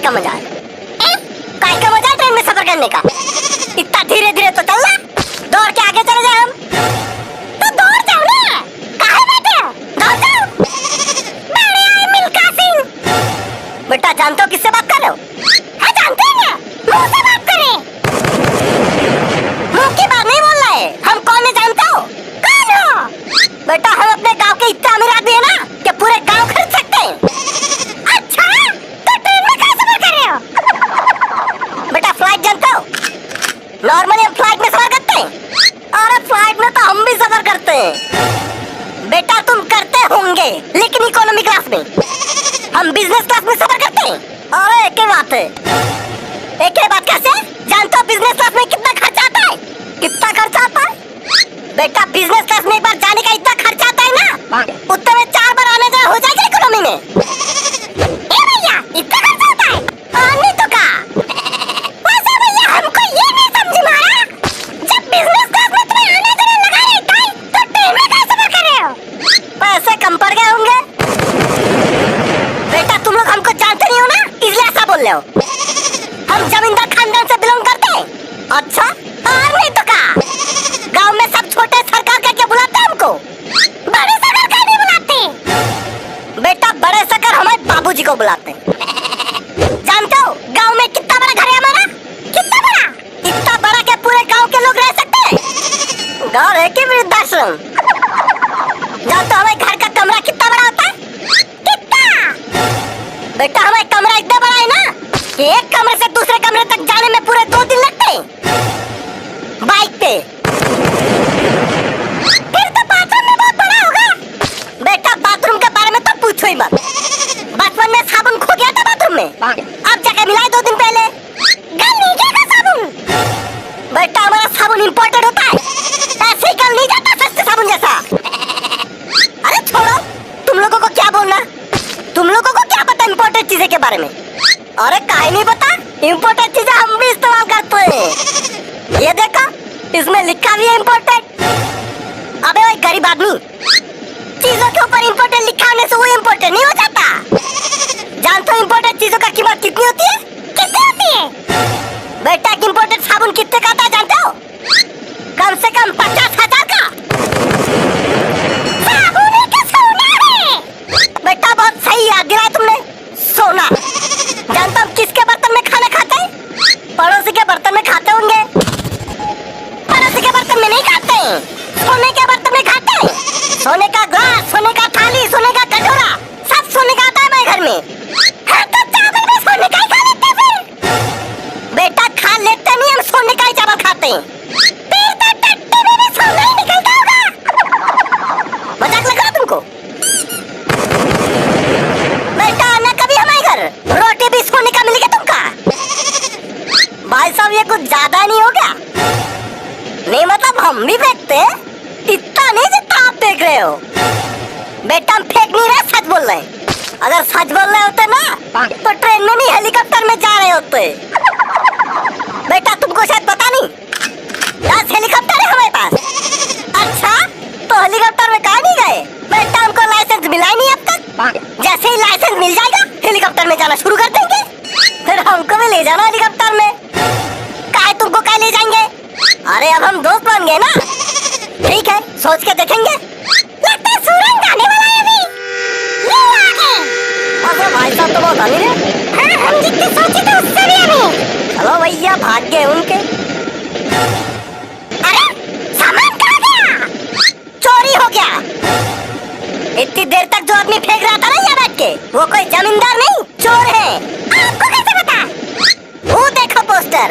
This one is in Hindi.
का मजा है? काय का मजा है ट्रेन में सफर करने का? इतना धीरे धीरे तो चलना, दौड़ के आगे चले जाए हम। तो दौड़ जाओ ना, काहे बैठे हो? दौड़ जाओ। बड़े आए मिल्खा सिंह। बेटा जानते हो किससे बात कर रहे हो? हाँ जानते हैं ना, मुंह से बात करें। मुंह की बात नहीं बोल रहे, हम कौन है जानते हो? कौन हो? बेटा हम अपने गांव के इतना अमीर आदमी है ना कि पूरे गांव खरीद सकते हैं। अच्छा, तो ट्रेन में कैसे सफर कर रहे हो? बेटा फ्लाइट जानते हो? नॉर्मली हम फ्लाइट में सफर करते हैं। अरे फ्लाइट में तो हम भी सफर करते हैं। बेटा तुम करते होंगे, लेकिन इकोनॉमी क्लास में। हम बिजनेस क्लास में सफर करते हैं। अरे एक ही बात है। एक ही बात कैसे? जानते हो बिजनेस क्लास में कितना खर्चा आता है? कितना खर्चा आता है? बेटा बिजनेस क्लास में एक बार जाने का इतना खर्चा आता है ना, उतने में 4 बार आने जाने हो जाएगा इकोनॉमी में। ए भैया इतना खर्चा आता है? नहीं तो का? वैसे भैया हमको ये नहीं समझ में आ रहा, जब बिजनेस क्लास में तुम्हें आने जाने लगा रहता है तो ट्रेन में कैसे सफर कर रहे हो? पैसे कम पड़ गए होंगे। बेटा तुम लोग हमको जानते नहीं हो ना, इसलिए ऐसा बोल रहे हो। हम जमींदार खानदान से बिलोंग करते हैं। अच्छा, और नहीं तो का? गांव में सब छोटे सरकार करके बुलाते हैं हमको, बड़े सरकार का नहीं बुलाते। बेटा बड़े सरकार हमारे बाबूजी को बुलाते हैं। जानते हो गांव में कितना बड़ा घर है हमारा? कितना बड़ा? इतना बड़ा कि पूरे गांव के लोग रह सकते हैं। गांव है कि वृद्धाश्रम? जानते हो हमारे घर का कमरा कितना बड़ा होता है? कितना? बेटा हमारा कमरा इतना बड़ा है ना कि एक कमरे से दूसरे कमरे तक जाने में पूरे 2 दिन लगते हैं बाइक पे। फिर तो बाथरूम में बहुत बड़ा होगा। बेटा बाथरूम के बारे में तो पूछो ही मत। बचपन में साबुन खो गया था बाथरूम में, अब जाके मिला है 2 दिन पहले। गल नहीं जाएगा साबुन। बेटा हमारा साबुन इंपोर्टेड होता है, ऐसे ही गल नहीं जाता सस्ते साबुन जैसा। अरे छोड़ो, तुम लोगों को क्या बोलना, तुम लोगों को क्या पता इंपोर्टेड चीजें के बारे में? अरे काहे नहीं पता, इंपोर्टेड चीजें हम भी इस्तेमाल करते हैं। ये देखो इसमें लिखा भी है इम्पोर्टेड। अबे भाई गरीब आदमी, चीजों के ऊपर इम्पोर्टेड लिखा होने से वो इम्पोर्टेड नहीं हो जाता। जानते हो इम्पोर्टेड चीजों का कीमत कितनी होती है? कितनी होती है? बेटा इम्पोर्टेड साबुन कितने का आता है जानते हो? कम से कम 50,000 का। साबुन का सोना है। बेटा बहुत सही याद दिलाया तुमने, सोना। जानते हो किसके बर्तन में खाना खाते हैं? पड़ोसी के बर्तन में खाते होंगे। पड़ोसी के बर्तन में नहीं खाते, सोने के बर्तन में खाते हैं। सोने का ग्लास, सोने का थाली, सोने का कटोरा, सब सोने का आता है मेरे घर में। हाँ तो चावल में सोने का ही खा लेते फिर। बेटा खा लेते नहीं, हम सोने का ही चावल खाते हैं। फिर तो टट्टी में भी सोना ही निकलता होगा। मजाक लग रहा तुमको? बेटा आना कभी हमारे घर, रोटी भी सोने का मिलेगा तुमका। भाई साहब ये कुछ ज्यादा नहीं हो गया? नहीं मतलब हम भी फेंकते, इतना नहीं जितना आप फेंक रहे हो। बेटा हम फेंक नहीं रहे, सच बोल रहे हैं। अगर सच बोल रहे होते ना तो ट्रेन में नहीं हेलीकॉप्टर में जा रहे होते। बेटा तुमको शायद पता नहीं, 10 हेलीकॉप्टर है हमारे पास। अच्छा तो हेलीकॉप्टर में कहाँ नहीं गए? बेटा हमको लाइसेंस मिला ही नहीं अब तक। जैसे ही लाइसेंस मिल जाएगा हेलीकॉप्टर में जाना शुरू कर देंगे, फिर हमको भी ले जाना हेलीकॉप्टर में। काहे तुमको काहे ले जाएंगे? अरे अब हम दोस्त बन गए ना। ठीक है सोच के देखेंगे। लगता है सूरज आने वाला है अभी। ये आ गए। अरे भाई साहब तो बहुत अमीर है। हाँ हम जितने सोचे थे उससे भी अमीर। चलो भैया भाग गए उनके। अरे सामान कहाँ गया? चोरी हो गया। इतनी देर तक जो आदमी फेंक रहा था ना यहाँ बैठ के, वो कोई जमींदार नहीं चोर है। आपको कैसे पता? वो देखो पोस्टर।